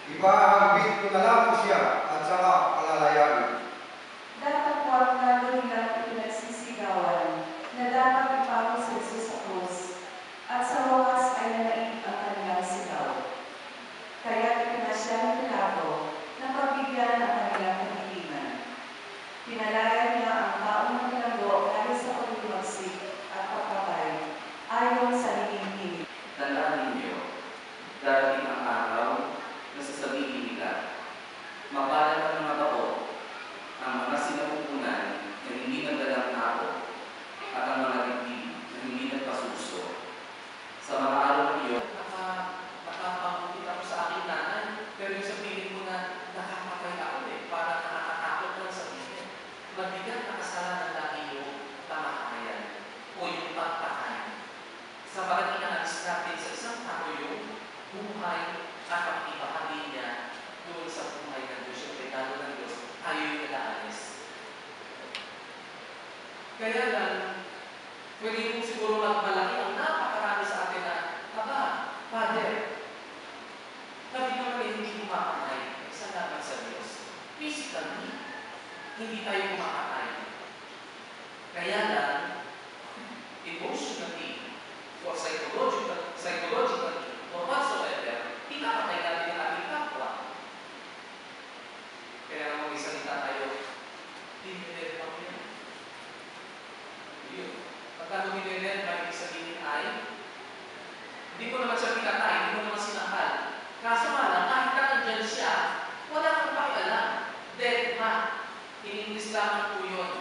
Ipahagpit ko na lang siya at saka palalayain. Dapat huwag na nilang ipinagsisigawan na dapat ipako si Jesus sa krus at sa wakas ay nanaig ang kanilang sigaw. Kaya ipinasya ni Pilato na pagbigyan ang kanilang kahilingan. Pinalaya niya ang taong ng bilanggo dahil sa paglumagsik at pagpapay ayon sa hinihingi. Tandaan ninyo, darating ang araw na sasabihin nila, mapalad ang mga tao, ang mga sinapupunan na hindi nagdalang tao, at ang mga dibdib na hindi nagpasuso. Sa mga araw na iyon, nakapangulit ako sa aking nanay, pero yung sabihin ko na nakakapay ako para nakakatakot lang sabihin. Mabigat na kasalanan lagi yung tamakamayan o yung pagtakan. Sa parang inaalis natin sa isang tao yung buhay at pag-ibahagi niya doon sa buhay ng Diyos, yung regalo ng Diyos, tayo yung nag-aalis. Kaya lang, pwede mo siguro magmalaki ang napakarami sa atin na, Father, kami naman ay hindi kumakatay sa laban sa Diyos. Physically, hindi tayo kumakatay. Kaya lang, emotionally, or psychologically, or whatsoever, ikakatay natin ang ating kapwa. Kaya nga mag-isalita tayo, dinided pa mo yan. Yun. Pagka dinided, may sabihin ay, hindi ko naman siya pinatay, hindi ko naman sinakal. Kaso nga lang, kahit ka nandyan siya, wala kang pakialam. Dead ma. In-English lamang po yun.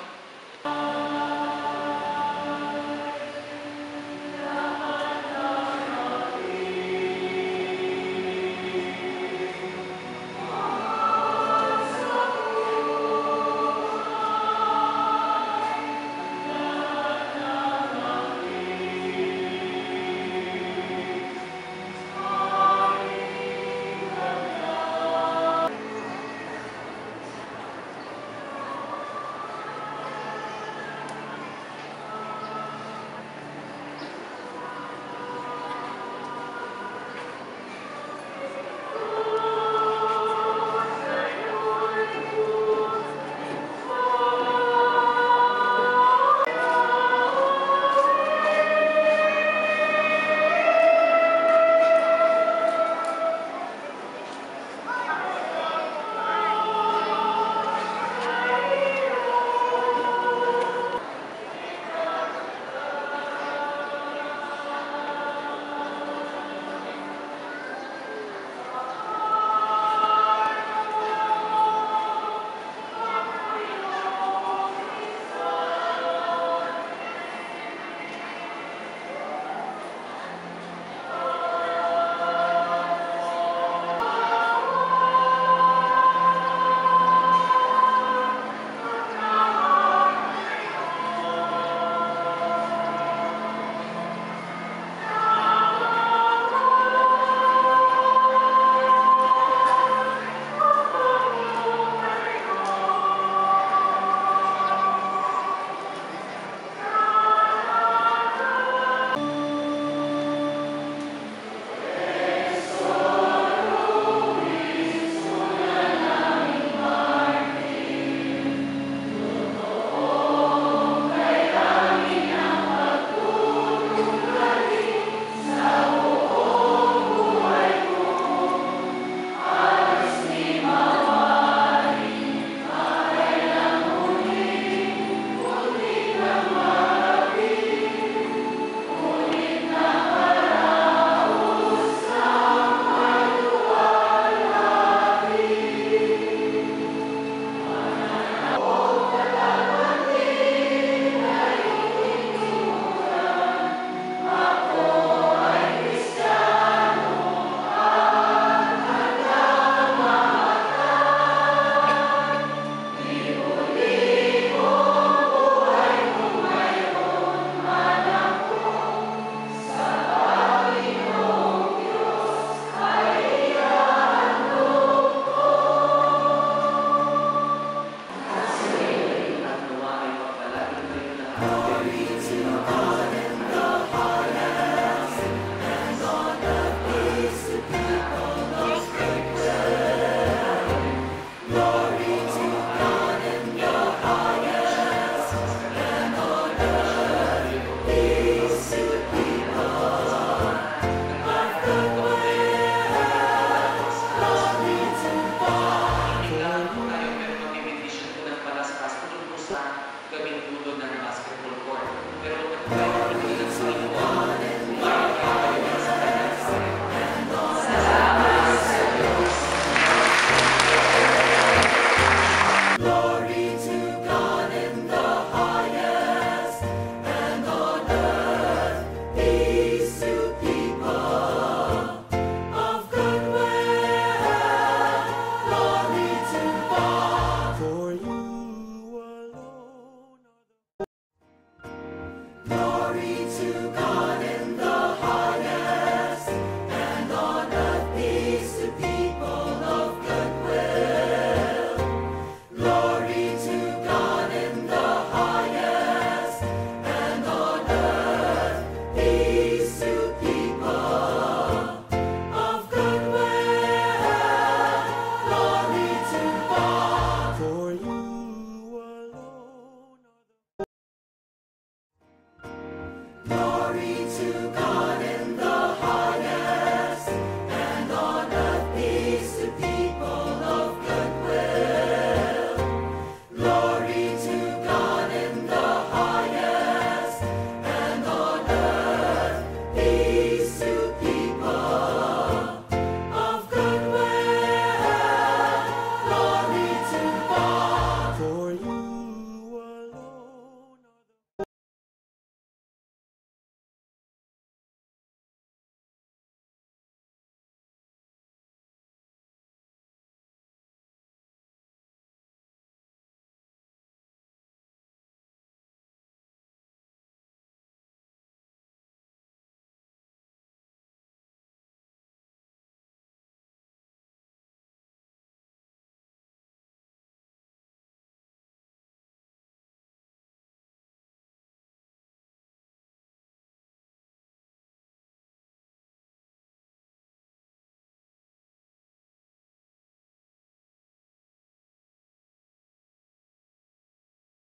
Kailangan po tayo pero mag-invitation po ng palaspas tungkol sa gawing dulo ng basketball court. Pero